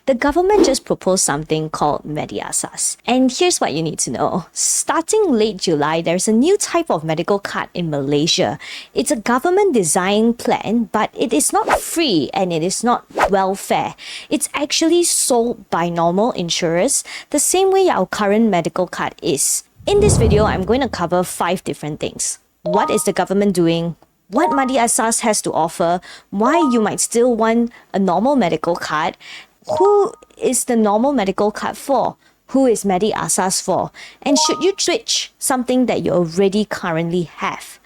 The government just proposed something called MediAsas. And here's what you need to know. Starting late July, there's a new type of medical card in Malaysia. It's a government-designed plan, but it is not free and it is not welfare. It's actually sold by normal insurers, the same way our current medical card is. In this video, I'm going to cover 5 different things. What is the government doing? What MediAsas has to offer? Why you might still want a normal medical card? Who is the normal medical card for? Who is MediAsas for? And should you switch something that you already currently have?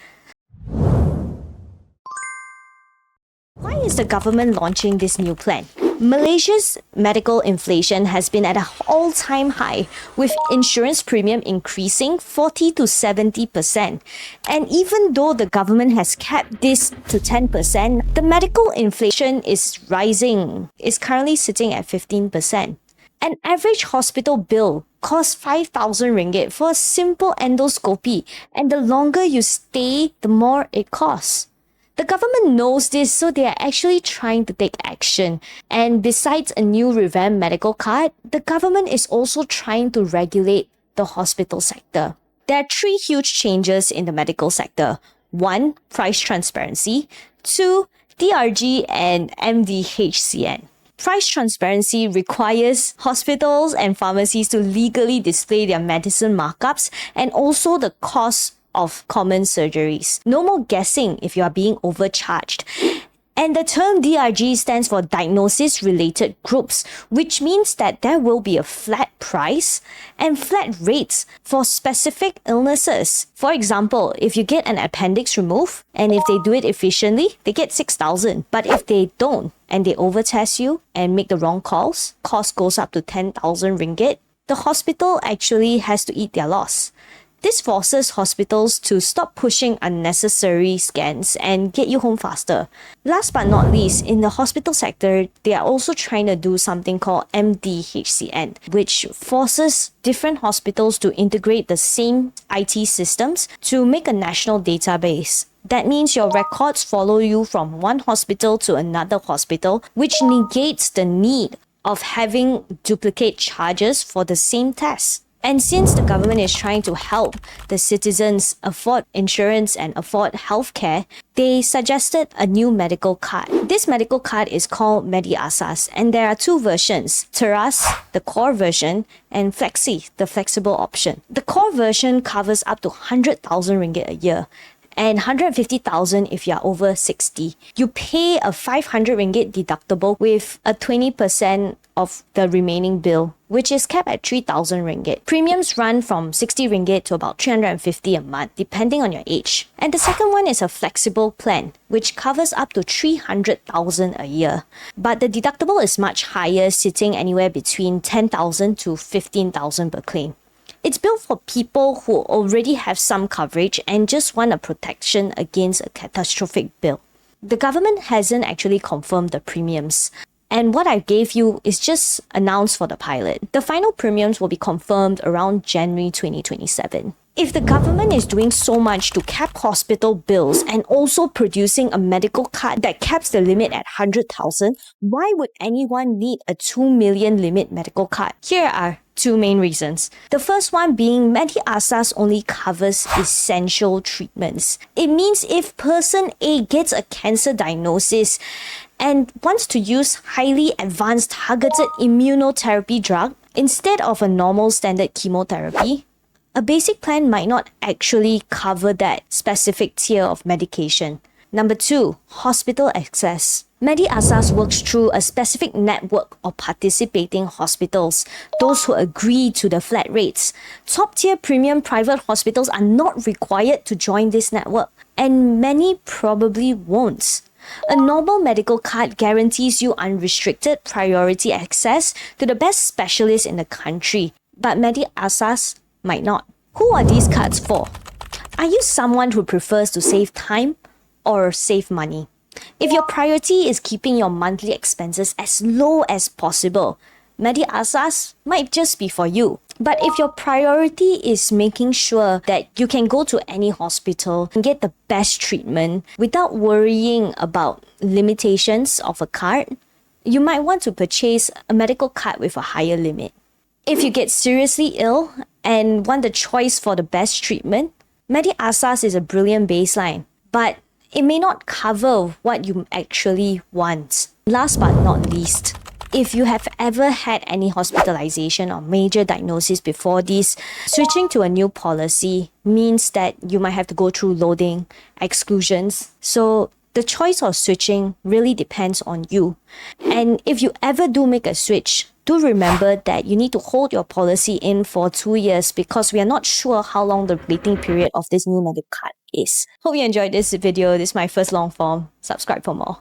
Why is the government launching this new plan? Malaysia's medical inflation has been at an all-time high, with insurance premium increasing 40 to 70%. And even though the government has capped this to 10%, the medical inflation is rising. It's currently sitting at 15%. An average hospital bill costs 5,000 ringgit for a simple endoscopy, and the longer you stay, the more it costs. The government knows this, so they are actually trying to take action. And besides a new revamped medical card, the government is also trying to regulate the hospital sector. There are 3 huge changes in the medical sector. 1. Price transparency. 2. DRG and MDHCN. Price transparency requires hospitals and pharmacies to legally display their medicine markups and also the cost of common surgeries. No more guessing if you are being overcharged. And the term DRG stands for diagnosis-related groups, which means that there will be a flat price and flat rates for specific illnesses. For example, if you get an appendix removed, and if they do it efficiently, they get 6,000. But if they don't, and they overtest you and make the wrong calls, cost goes up to 10,000 ringgit, the hospital actually has to eat their loss. This forces hospitals to stop pushing unnecessary scans and get you home faster. Last but not least, in the hospital sector, they are also trying to do something called MDHCN, which forces different hospitals to integrate the same IT systems to make a national database. That means your records follow you from one hospital to another hospital, which negates the need of having duplicate charges for the same test. And since the government is trying to help the citizens afford insurance and afford healthcare, they suggested a new medical card. This medical card is called MediAsas, and there are 2 versions: Teras, the core version, and Fleksi, the flexible option. The core version covers up to 100,000 ringgit a year, and 150,000 if you're over 60. You pay a 500 ringgit deductible with a 20% of the remaining bill, which is capped at 3,000 ringgit. Premiums run from 60 ringgit to about 350 a month, depending on your age. And the second one is a flexible plan, which covers up to 300,000 a year. But the deductible is much higher, sitting anywhere between 10,000 to 15,000 per claim. It's built for people who already have some coverage and just want a protection against a catastrophic bill. The government hasn't actually confirmed the premiums, and what I gave you is just announced for the pilot. The final premiums will be confirmed around January 2027. If the government is doing so much to cap hospital bills and also producing a medical card that caps the limit at 100,000, why would anyone need a 2 million limit medical card? Here are 2 main reasons. The first one being MediAsas only covers essential treatments. It means if person A gets a cancer diagnosis and wants to use highly advanced targeted immunotherapy drug instead of a normal standard chemotherapy, a basic plan might not actually cover that specific tier of medication. Number 2, hospital access. MediAsas works through a specific network of participating hospitals, those who agree to the flat rates. Top-tier premium private hospitals are not required to join this network, and many probably won't. A normal medical card guarantees you unrestricted priority access to the best specialists in the country, but MediAsas might not. Who are these cards for? Are you someone who prefers to save time or save money? If your priority is keeping your monthly expenses as low as possible, MediAsas might just be for you. But if your priority is making sure that you can go to any hospital and get the best treatment without worrying about limitations of a card, you might want to purchase a medical card with a higher limit. If you get seriously ill and want the choice for the best treatment, MediAsas is a brilliant baseline, but it may not cover what you actually want. Last but not least, if you have ever had any hospitalization or major diagnosis before this, switching to a new policy means that you might have to go through loading, exclusions. So the choice of switching really depends on you. And if you ever do make a switch, do remember that you need to hold your policy in for 2 years because we are not sure how long the waiting period of this new medical card is. Hope you enjoyed this video. This is my first long form. Subscribe for more.